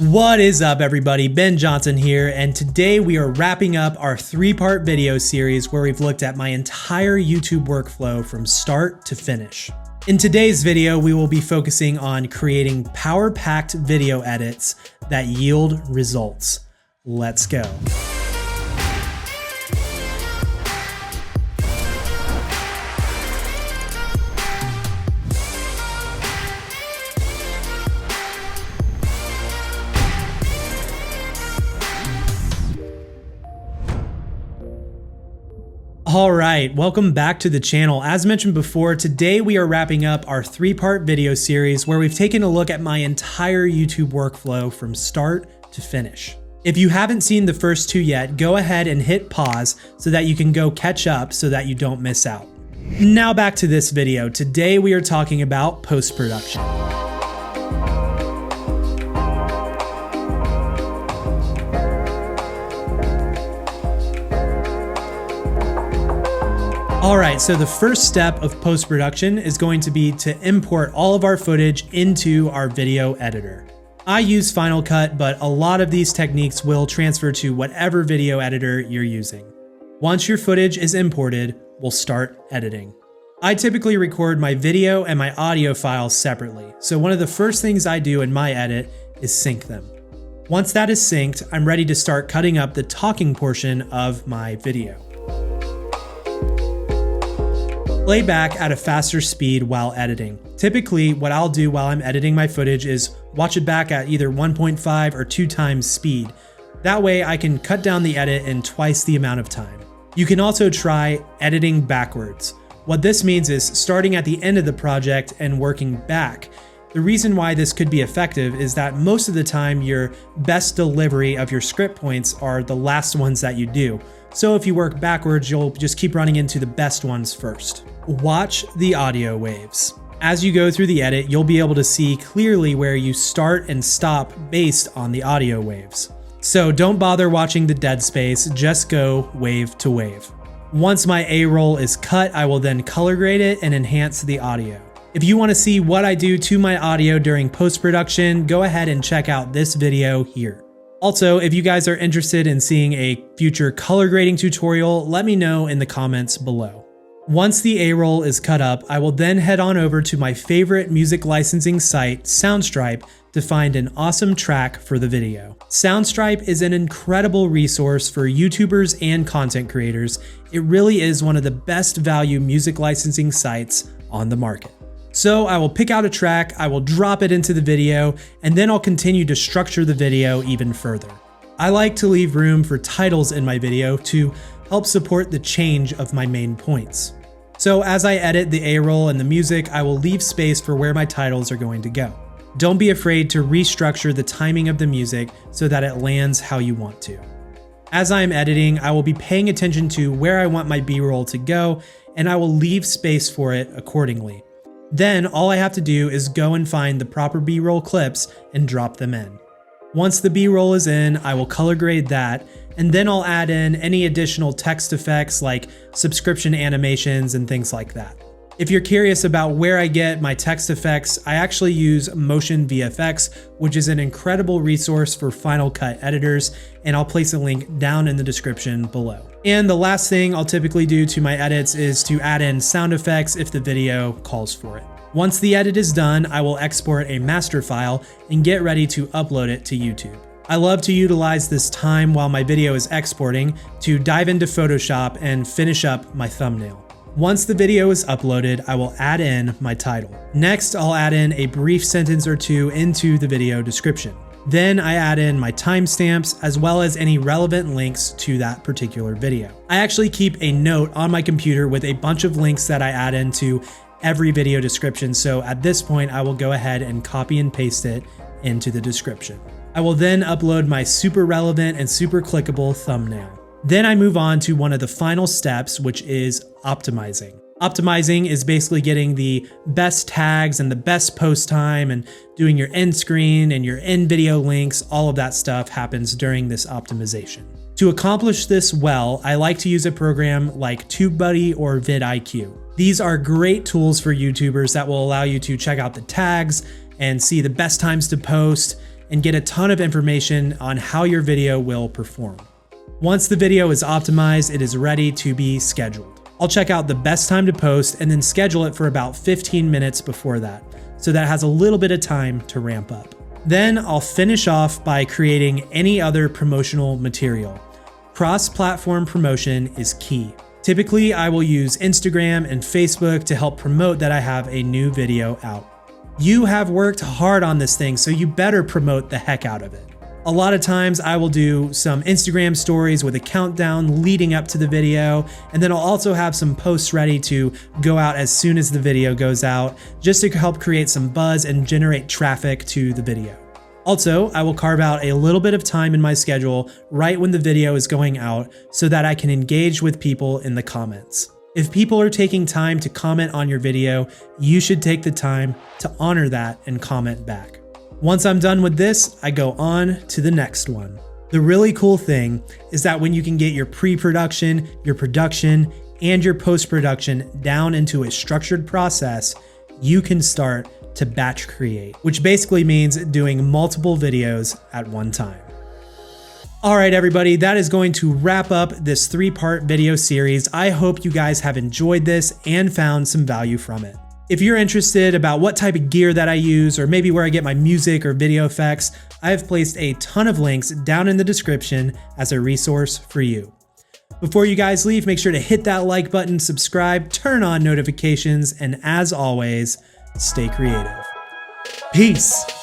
What is up, everybody? Ben Johnson here, and today we are wrapping up our 3-part video series where we've looked at my entire YouTube workflow from start to finish. In today's video, we will be focusing on creating power-packed video edits that yield results. Let's go. Alright, welcome back to the channel. As mentioned before, today we are wrapping up our 3-part video series where we've taken a look at my entire YouTube workflow from start to finish. If you haven't seen the first 2 yet, go ahead and hit pause so that you can go catch up so that you don't miss out. Now back to this video. Today we are talking about post-production. Alright, so the first step of post-production is going to be to import all of our footage into our video editor. I use Final Cut, but a lot of these techniques will transfer to whatever video editor you're using. Once your footage is imported, we'll start editing. I typically record my video and my audio files separately, so one of the first things I do in my edit is sync them. Once that is synced, I'm ready to start cutting up the talking portion of my video. Play back at a faster speed while editing. Typically, what I'll do while I'm editing my footage is watch it back at either 1.5 or 2 times speed. That way I can cut down the edit in twice the amount of time. You can also try editing backwards. What this means is starting at the end of the project and working back. The reason why this could be effective is that most of the time your best delivery of your script points are the last ones that you do. So if you work backwards, you'll just keep running into the best ones first. Watch the audio waves. As you go through the edit, you'll be able to see clearly where you start and stop based on the audio waves. So don't bother watching the dead space, just go wave to wave. Once my A-roll is cut, I will then color grade it and enhance the audio. If you want to see what I do to my audio during post-production, go ahead and check out this video here. Also, if you guys are interested in seeing a future color grading tutorial, let me know in the comments below. Once the A-roll is cut up, I will then head on over to my favorite music licensing site, Soundstripe, to find an awesome track for the video. Soundstripe is an incredible resource for YouTubers and content creators. It really is one of the best value music licensing sites on the market. So I will pick out a track, I will drop it into the video, and then I'll continue to structure the video even further. I like to leave room for titles in my video to help support the change of my main points. So as I edit the A-roll and the music, I will leave space for where my titles are going to go. Don't be afraid to restructure the timing of the music so that it lands how you want to. As I am editing, I will be paying attention to where I want my B-roll to go, and I will leave space for it accordingly. Then all I have to do is go and find the proper B-roll clips and drop them in. Once the B-roll is in, I will color grade that, and then I'll add in any additional text effects like subscription animations and things like that. If you're curious about where I get my text effects, I actually use Motion VFX, which is an incredible resource for Final Cut editors, and I'll place a link down in the description below. And the last thing I'll typically do to my edits is to add in sound effects if the video calls for it. Once the edit is done, I will export a master file and get ready to upload it to YouTube. I love to utilize this time while my video is exporting to dive into Photoshop and finish up my thumbnail. Once the video is uploaded, I will add in my title. Next, I'll add in a brief sentence or two into the video description. Then I add in my timestamps as well as any relevant links to that particular video. I actually keep a note on my computer with a bunch of links that I add into every video description, so at this point I will go ahead and copy and paste it into the description. I will then upload my super relevant and super clickable thumbnail. Then I move on to one of the final steps, which is optimizing. Optimizing is basically getting the best tags and the best post time and doing your end screen and your end video links. All of that stuff happens during this optimization. To accomplish this well, I like to use a program like TubeBuddy or vidIQ. These are great tools for YouTubers that will allow you to check out the tags and see the best times to post and get a ton of information on how your video will perform. Once the video is optimized, it is ready to be scheduled. I'll check out the best time to post and then schedule it for about 15 minutes before that, so that has a little bit of time to ramp up. Then I'll finish off by creating any other promotional material. Cross-platform promotion is key. Typically, I will use Instagram and Facebook to help promote that I have a new video out. You have worked hard on this thing, so you better promote the heck out of it. A lot of times I will do some Instagram stories with a countdown leading up to the video, and then I'll also have some posts ready to go out as soon as the video goes out, just to help create some buzz and generate traffic to the video. Also, I will carve out a little bit of time in my schedule right when the video is going out so that I can engage with people in the comments. If people are taking time to comment on your video, you should take the time to honor that and comment back. Once I'm done with this, I go on to the next one. The really cool thing is that when you can get your pre-production, your production, and your post-production down into a structured process, you can start to batch create, which basically means doing multiple videos at one time. All right, everybody, that is going to wrap up this 3-part video series. I hope you guys have enjoyed this and found some value from it. If you're interested about what type of gear that I use, or maybe where I get my music or video effects, I have placed a ton of links down in the description as a resource for you. Before you guys leave, make sure to hit that like button, subscribe, turn on notifications, and as always, stay creative. Peace.